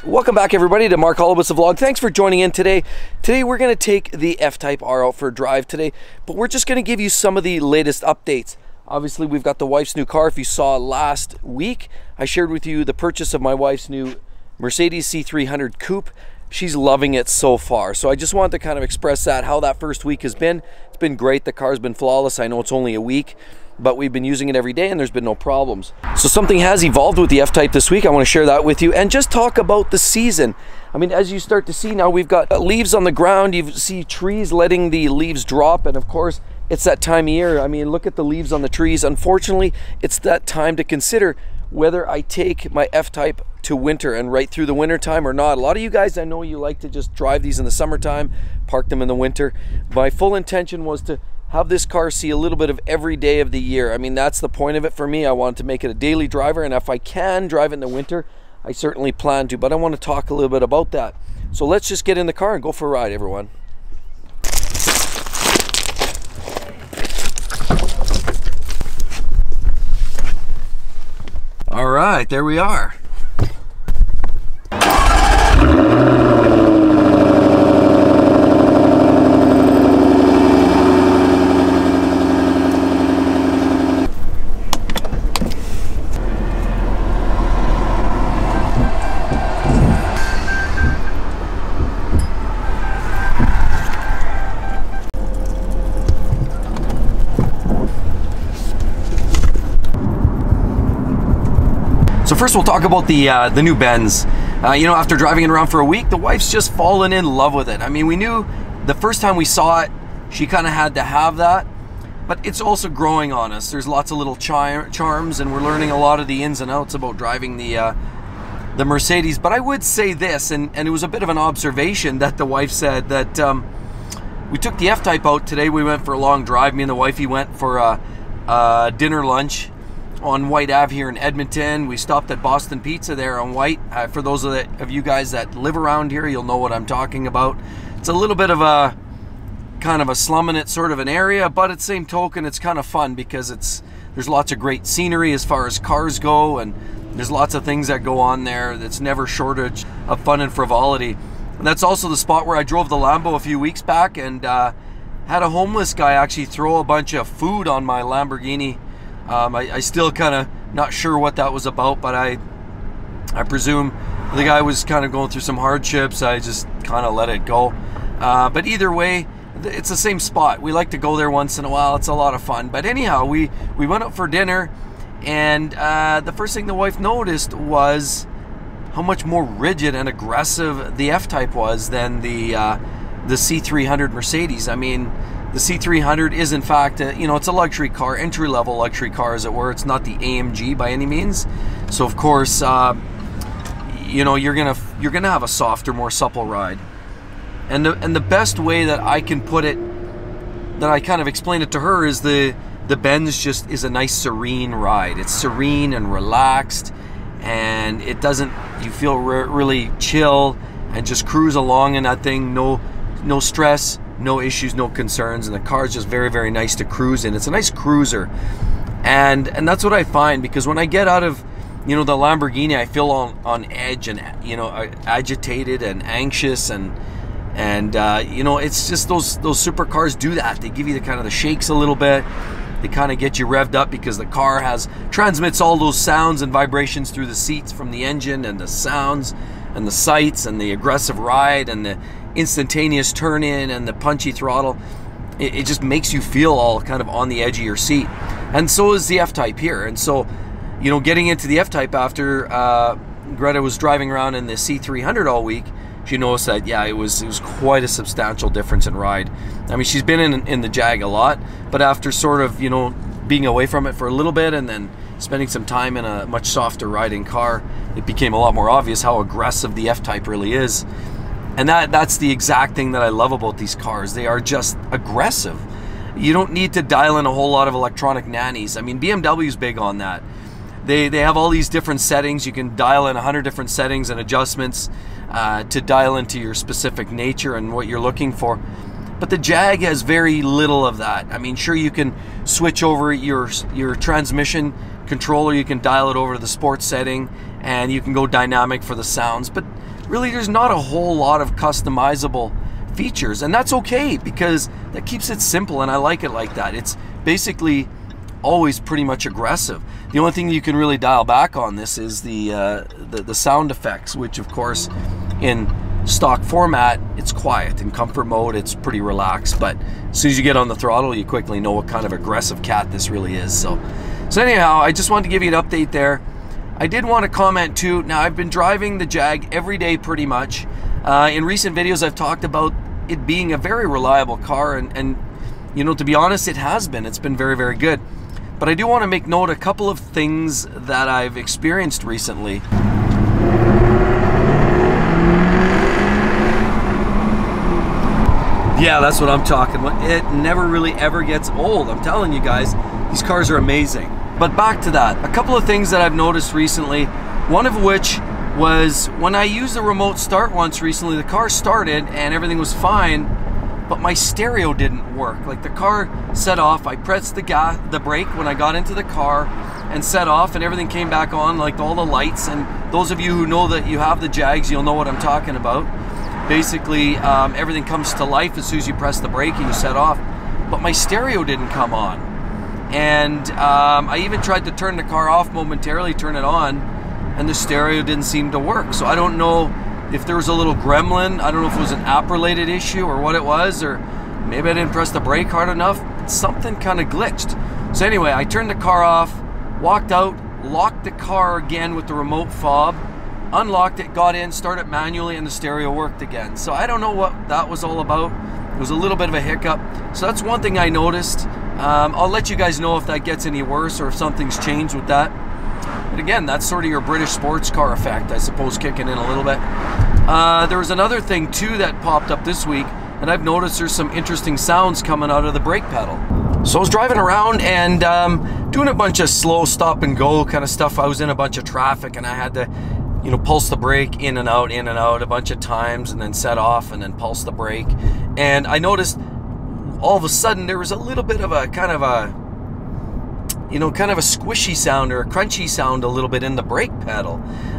Welcome back everybody to Mark Holowitz the Vlog. Thanks for joining in today. Today we're going to take the F Type R out for a drive today, but we're just going to give you some of the latest updates. Obviously we've got the wife's new car. If you saw last week, I shared with you the purchase of my wife's new Mercedes C100 Coupe. She's loving it so far. So I just wanted to kind of express that, how that first week has been. It's been great. The car's been flawless. I know it's only a week, but we've been using it every day and there's been no problems. So something has evolved with the F Type this week. I want to share that with you and just talk about the season. I mean, as you start to see now, we've got leaves on the ground. You see trees letting the leaves drop, and of course it's that time of year. I mean, look at the leaves on the trees. Unfortunately, it's that time to consider whether I take my F Type to winter and right through the winter time or not. A lot of you guys, I know you like to just drive these in the summertime, park them in the winter. My full intention was to have this car see a little bit of every day of the year. I mean, that's the point of it for me. I wanted to make it a daily driver, and if I can drive it in the winter, I certainly plan to, but I want to talk a little bit about that. So let's just get in the car and go for a ride, everyone. All right, there we are. So first we'll talk about the new Benz. You know, after driving it around for a week, the wife's just fallen in love with it. I mean, we knew the first time we saw it, she kind of had to have that, but it's also growing on us. There's lots of little charms, and we're learning a lot of the ins and outs about driving the Mercedes. But I would say this, and it was a bit of an observation that the wife said, that we took the F Type out today. We went for a long drive. Me and the wifey went for a dinner lunch on White Ave here in Edmonton. We stopped at Boston Pizza there on White. For those of you guys that live around here, you'll know what I'm talking about. It's a little bit of a kind of a slumming it sort of an area, but at the same token, it's kind of fun because there's lots of great scenery as far as cars go, and there's lots of things that go on there. That's never shortage of fun and frivolity. And that's also the spot where I drove the Lambo a few weeks back and had a homeless guy actually throw a bunch of food on my Lamborghini. I still kind of not sure what that was about, but I presume the guy was kind of going through some hardships. I just kind of let it go. But either way, it's the same spot. We like to go there once in a while. It's a lot of fun. But anyhow, we went out for dinner, and the first thing the wife noticed was how much more rigid and aggressive the F Type was than the C300 Mercedes. I mean, the C300 is in fact, you know, it's a luxury car, entry-level luxury car as it were. It's not the AMG by any means. So of course, you know, you're gonna have a softer, more supple ride. And the best way that I can put it, that I kind of explain it to her, is the Benz just is a nice serene ride. It's serene and relaxed, and it doesn't. You feel really chill and just cruise along in that thing. No stress, no issues, no concerns, and the car is just very, very nice to cruise in. It's a nice cruiser, and that's what I find, because when I get out of, you know, the Lamborghini, I feel on edge and, you know, agitated and anxious, and you know, it's just those supercars do that. They give you the kind of the shakes a little bit. They kind of get you revved up because the car transmits all those sounds and vibrations through the seats from the engine, and the sounds and the sights and the aggressive ride and the instantaneous turn in and the punchy throttle. It just makes you feel all kind of on the edge of your seat. And so is the F Type here. And so, you know, getting into the F Type after Greta was driving around in the C300 all week, she noticed that, yeah, it was quite a substantial difference in ride. I mean, she's been in the Jag a lot, but after sort of, you know, being away from it for a little bit and then spending some time in a much softer riding car, it became a lot more obvious how aggressive the F Type really is. And that's the exact thing that I love about these cars. They are just aggressive. You don't need to dial in a whole lot of electronic nannies. I mean, BMW's big on that. They have all these different settings. You can dial in 100 different settings and adjustments to dial into your specific nature and what you're looking for. But the Jag has very little of that. I mean, sure, you can switch over your transmission controller, you can dial it over to the sports setting, and you can go dynamic for the sounds, but really there's not a whole lot of customizable features, and that's okay because that keeps it simple, and I like it like that. It's basically always pretty much aggressive. The only thing you can really dial back on this is the sound effects, which of course in stock format it's quiet. In comfort mode it's pretty relaxed, but as soon as you get on the throttle you quickly know what kind of aggressive cat this really is. So anyhow, I just wanted to give you an update there. I did want to comment too. Now, I've been driving the Jag every day pretty much. In recent videos I've talked about it being a very reliable car, and you know, to be honest, it has been. It's been very, very good. But I do want to make note of a couple of things that I've experienced recently. Yeah, that's what I'm talking about. It never really ever gets old. I'm telling you guys, these cars are amazing. But back to that, a couple of things that I've noticed recently, one of which was when I used the remote start once recently, the car started and everything was fine, but my stereo didn't work. Like, the car set off, I pressed the brake when I got into the car and set off, and everything came back on, like all the lights. And those of you who know that you have the Jags, you'll know what I'm talking about. Basically, everything comes to life as soon as you press the brake and you set off, but my stereo didn't come on. And I even tried to turn the car off momentarily, turn it on, and the stereo didn't seem to work. So I don't know if there was a little gremlin. I don't know if it was an app-related issue or what it was, or maybe I didn't press the brake hard enough. Something kind of glitched. So anyway, I turned the car off, walked out, locked the car again with the remote fob, unlocked it, got in, started manually, and the stereo worked again. So I don't know what that was all about. It was a little bit of a hiccup. So that's one thing I noticed. I'll let you guys know if that gets any worse or if something's changed with that. But again, that's sort of your British sports car effect, I suppose, kicking in a little bit. There was another thing too that popped up this week, and I've noticed there's some interesting sounds coming out of the brake pedal. So I was driving around and doing a bunch of slow stop and go kind of stuff. I was in a bunch of traffic and I had to, you know, pulse the brake in and out a bunch of times, and then set off and then pulse the brake. And I noticed all of a sudden there was a little bit of a kind of a squishy sound or a crunchy sound a little bit in the brake pedal.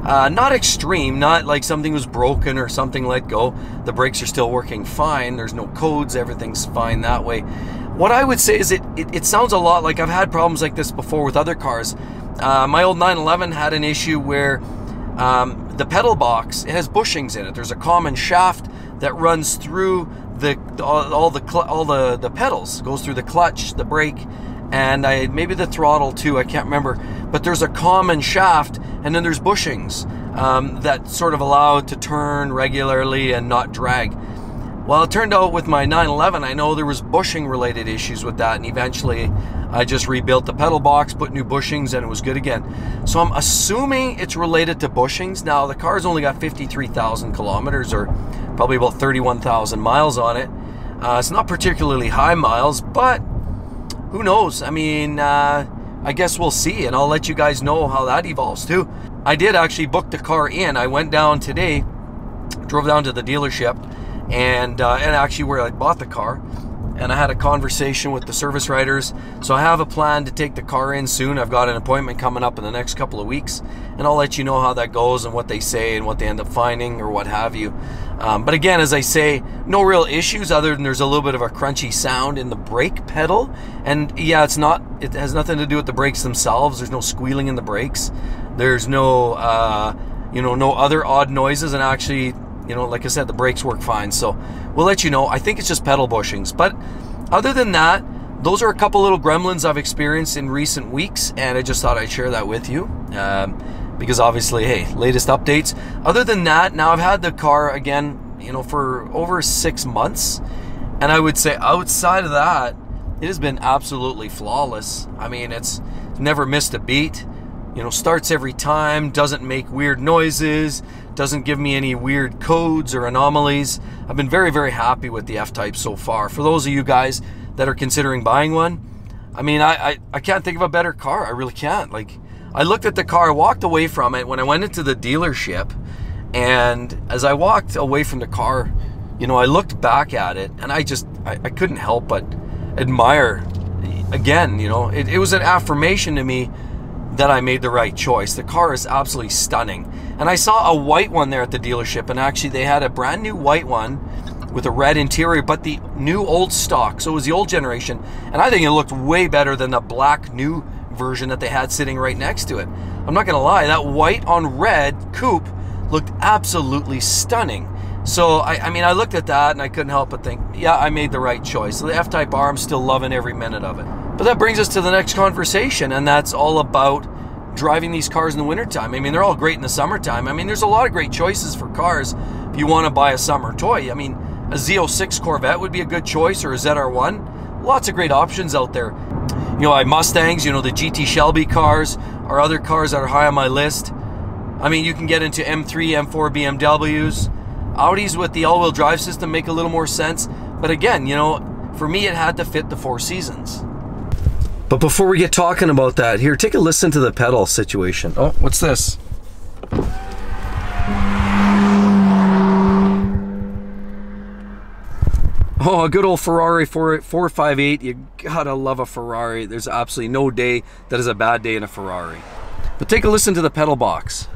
Not extreme, not like something was broken or something let go. The brakes are still working fine. There's no codes. Everything's fine that way. What I would say is it sounds a lot like I've had problems like this before with other cars. My old 911 had an issue where the pedal box, it has bushings in it. There's a common shaft that runs through all the pedals, goes through the clutch, the brake, and maybe the throttle too, I can't remember. But there's a common shaft, and then there's bushings that sort of allow it to turn regularly and not drag. Well, it turned out with my 911, I know there was bushing related issues with that, and eventually I just rebuilt the pedal box, put new bushings, and it was good again. So I'm assuming it's related to bushings. Now, the car's only got 53,000 kilometers, or probably about 31,000 miles on it. It's not particularly high miles, but who knows? I mean, I guess we'll see, and I'll let you guys know how that evolves too. I did actually book the car in. I went down today, drove down to the dealership, and actually where I bought the car, and I had a conversation with the service writers. So I have a plan to take the car in soon. I've got an appointment coming up in the next couple of weeks, and I'll let you know how that goes and what they say and what they end up finding or what have you. But again, as I say, no real issues other than there's a little bit of a crunchy sound in the brake pedal. And yeah, it has nothing to do with the brakes themselves. There's no squealing in the brakes. There's no no other odd noises, and actually, like I said, the brakes work fine. So we'll let you know. I think it's just pedal bushings. But other than that, those are a couple little gremlins I've experienced in recent weeks, and I just thought I'd share that with you. Because obviously, hey, latest updates. Other than that, now I've had the car again, for over 6 months. And I would say outside of that, it has been absolutely flawless. I mean, it's never missed a beat. Starts every time, doesn't make weird noises, doesn't give me any weird codes or anomalies. I've been very, very happy with the F Type so far. For those of you guys that are considering buying one, I mean, I can't think of a better car. I really can't. Like, I looked at the car, I walked away from it when I went into the dealership, and as I walked away from the car, I looked back at it, and I couldn't help but admire again. It was an affirmation to me that I made the right choice. The car is absolutely stunning. And I saw a white one there at the dealership, and actually they had a brand new white one with a red interior, but the new old stock, so it was the old generation, and I think it looked way better than the black new version that they had sitting right next to it. I'm not gonna lie, that white on red coupe looked absolutely stunning. So I mean, I looked at that and I couldn't help but think, yeah, I made the right choice. So the F Type R, I'm still loving every minute of it. But that brings us to the next conversation, and that's all about driving these cars in the wintertime. I mean, they're all great in the summertime. I mean, there's a lot of great choices for cars if you want to buy a summer toy. I mean, a Z06 Corvette would be a good choice, or a ZR1. Lots of great options out there. You know, I have Mustangs, you know, the GT Shelby cars are other cars that are high on my list. I mean, you can get into M3, M4 BMWs. Audis with the all-wheel drive system make a little more sense. But again, you know, for me, it had to fit the 4 seasons. But before we get talking about that, here, take a listen to the pedal situation. Oh, what's this? Oh, a good old Ferrari 458. You gotta love a Ferrari. There's absolutely no day that is a bad day in a Ferrari. But take a listen to the pedal box.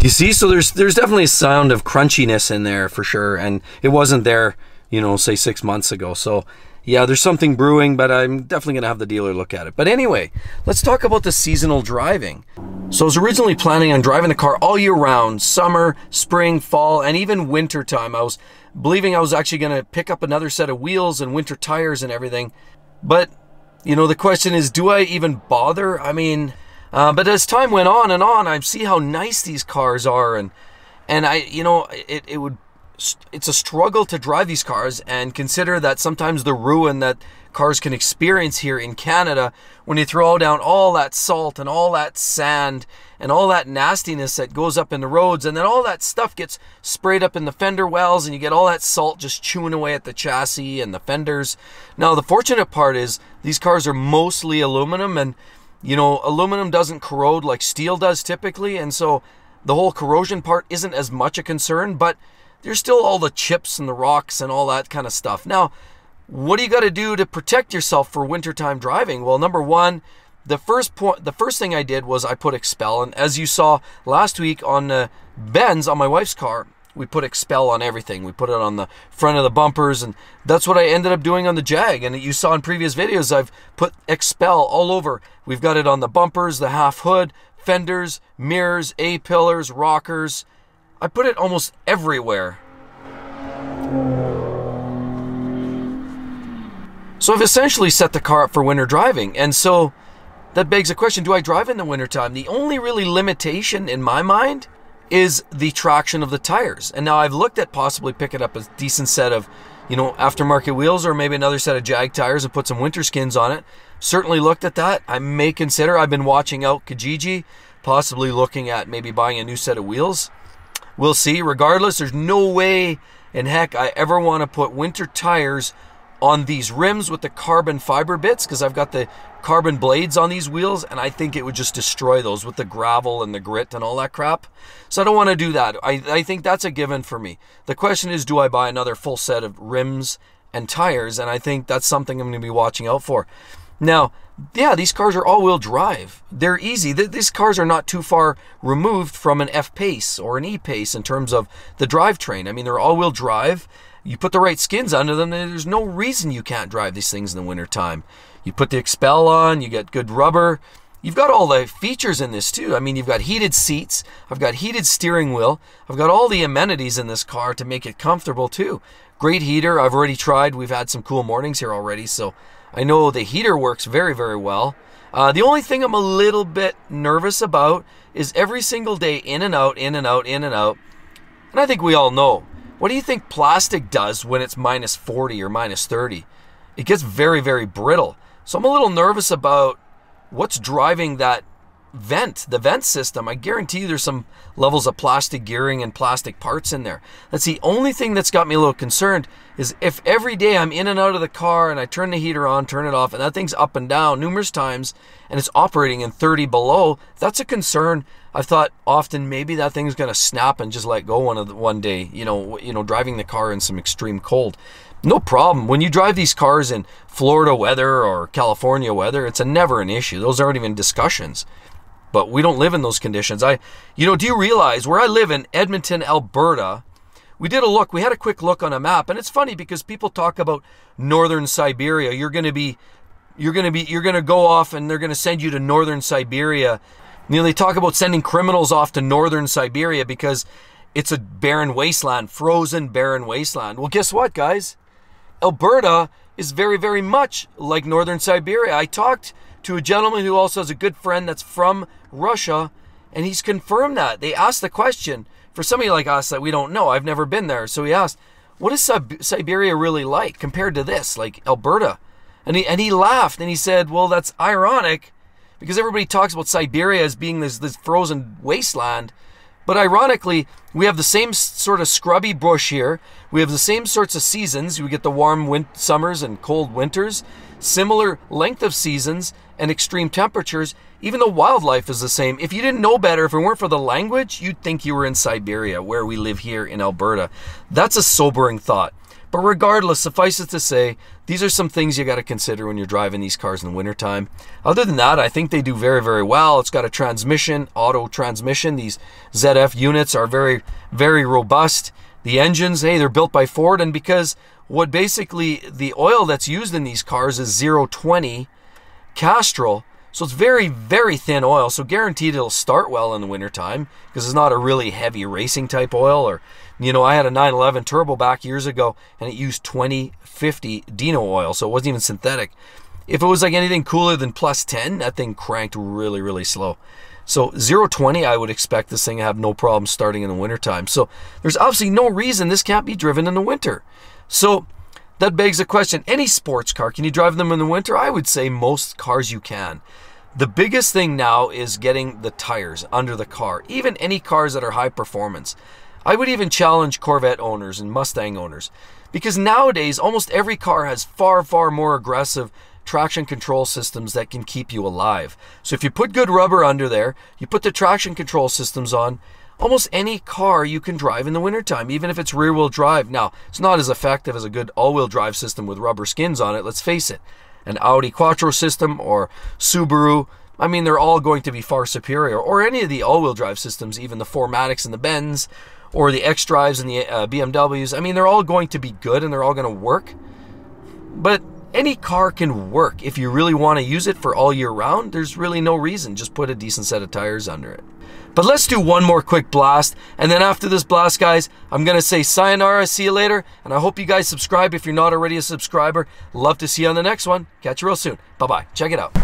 You see, so there's definitely a sound of crunchiness in there for sure, and it wasn't there, you know, say 6 months ago. So yeah, there's something brewing, but I'm definitely gonna have the dealer look at it. But anyway, let's talk about the seasonal driving. So I was originally planning on driving the car all year round, summer, spring, fall, and even winter time. I was believing I was actually gonna pick up another set of wheels and winter tires and everything. But, you know, the question is, do I even bother? I mean, but as time went on and on, I see how nice these cars are, and I, you know, it's a struggle to drive these cars, and consider that sometimes the ruin that cars can experience here in Canada when you throw down all that salt and all that sand and all that nastiness that goes up in the roads, and then all that stuff gets sprayed up in the fender wells, and you get all that salt just chewing away at the chassis and the fenders. Now, the fortunate part is these cars are mostly aluminum, and you know, aluminum doesn't corrode like steel does typically, and so the whole corrosion part isn't as much a concern, but there's still all the chips and the rocks and all that kind of stuff. Now, what do you got to do to protect yourself for wintertime driving? Well, number one, the first thing I did was I put Expel, and as you saw last week on Ben's, on my wife's car, we put Expel on everything. We put it on the front of the bumpers, and that's what I ended up doing on the Jag. And you saw in previous videos, I've put Expel all over. We've got it on the bumpers, the half hood, fenders, mirrors, A-pillars, rockers. I put it almost everywhere. So I've essentially set the car up for winter driving. And so that begs the question, do I drive in the wintertime? The only really limitation in my mind is the traction of the tires. And now I've looked at possibly picking up a decent set of, you know, aftermarket wheels, or maybe another set of Jag tires and put some winter skins on it. Certainly looked at that. I may consider, I've been watching out Kijiji, possibly looking at maybe buying a new set of wheels. We'll see. Regardless, there's no way in heck I ever want to put winter tires on these rims with the carbon fiber bits, because I've got the carbon blades on these wheels, and I think it would just destroy those with the gravel and the grit and all that crap. So I don't want to do that. I think that's a given for me. The question is, do I buy another full set of rims and tires? And I think that's something I'm going to be watching out for. Now, yeah, these cars are all-wheel drive. They're easy. These cars are not too far removed from an F-Pace or an E-Pace in terms of the drivetrain. I mean, they're all-wheel drive. You put the right skins under them, and there's no reason you can't drive these things in the wintertime. You put the Expel on, you get good rubber. You've got all the features in this too. I mean, you've got heated seats, I've got heated steering wheel, I've got all the amenities in this car to make it comfortable too. Great heater, I've already tried. We've had some cool mornings here already, so I know the heater works very, very well. The only thing I'm a little bit nervous about is every single day in and out, in and out, in and out. And I think we all know. What do you think plastic does when it's minus 40 or minus 30? It gets very, very brittle. So I'm a little nervous about what's driving that, vent, the vent system, I guarantee you there's some levels of plastic gearing and plastic parts in there. That's the only thing that's got me a little concerned, is if every day I'm in and out of the car and I turn the heater on, turn it off, and that thing's up and down numerous times and it's operating in 30 below, that's a concern. I thought often maybe that thing's going to snap and just let go one day, you know, driving the car in some extreme cold. No problem. When you drive these cars in Florida weather or California weather, it's never an issue. Those aren't even discussions. But we don't live in those conditions. Do you realize where I live in Edmonton, Alberta, we had a quick look on a map, and it's funny because people talk about northern Siberia. You're going to go off and they're going to send you to northern Siberia. You know, they talk about sending criminals off to northern Siberia because it's a barren wasteland, frozen barren wasteland. Well, guess what, guys? Alberta is very, very much like northern Siberia. I talked to a gentleman who also has a good friend that's from Russia, and he's confirmed that. They asked the question, for somebody like us that we don't know, I've never been there, so he asked, what is Siberia really like compared to this, like Alberta? And he laughed, and he said, well, that's ironic, because everybody talks about Siberia as being this frozen wasteland, but ironically, we have the same sort of scrubby bush here. We have the same sorts of seasons. We get the warm summers and cold winters, similar length of seasons and extreme temperatures. Even the wildlife is the same. If you didn't know better, if it weren't for the language, you'd think you were in Siberia, where we live here in Alberta. That's a sobering thought. But regardless, suffice it to say, these are some things you got to consider when you're driving these cars in the wintertime. Other than that, I think they do very, very well. It's got a transmission, auto transmission. These ZF units are very, very robust. The engines, hey, they're built by Ford, and because what basically the oil that's used in these cars is 020 Castrol, so it's very, very thin oil, so guaranteed it'll start well in the wintertime because it's not a really heavy racing type oil. Or, you know, I had a 911 turbo back years ago and it used 2050 Dino oil, so it wasn't even synthetic. If it was like anything cooler than plus 10, that thing cranked really, really slow. So 020, I would expect this thing to have no problem starting in the wintertime. So there's obviously no reason this can't be driven in the winter. So that begs the question, any sports car, can you drive them in the winter? I would say most cars you can. The biggest thing now is getting the tires under the car, even any cars that are high performance. I would even challenge Corvette owners and Mustang owners, because nowadays almost every car has far, far more aggressive traction control systems that can keep you alive. So if you put good rubber under there, you put the traction control systems on, almost any car you can drive in the wintertime, even if it's rear-wheel drive. Now, it's not as effective as a good all-wheel drive system with rubber skins on it, let's face it. An Audi Quattro system or Subaru, I mean, they're all going to be far superior. Or any of the all-wheel drive systems, even the 4MATICs and the Benz, or the X-Drives and the BMWs. I mean, they're all going to be good and they're all going to work. But any car can work. If you really want to use it for all year round, there's really no reason. Just put a decent set of tires under it. But let's do one more quick blast, and then after this blast, guys, I'm going to say sayonara, see you later, and I hope you guys subscribe if you're not already a subscriber. Love to see you on the next one. Catch you real soon. Bye-bye. Check it out.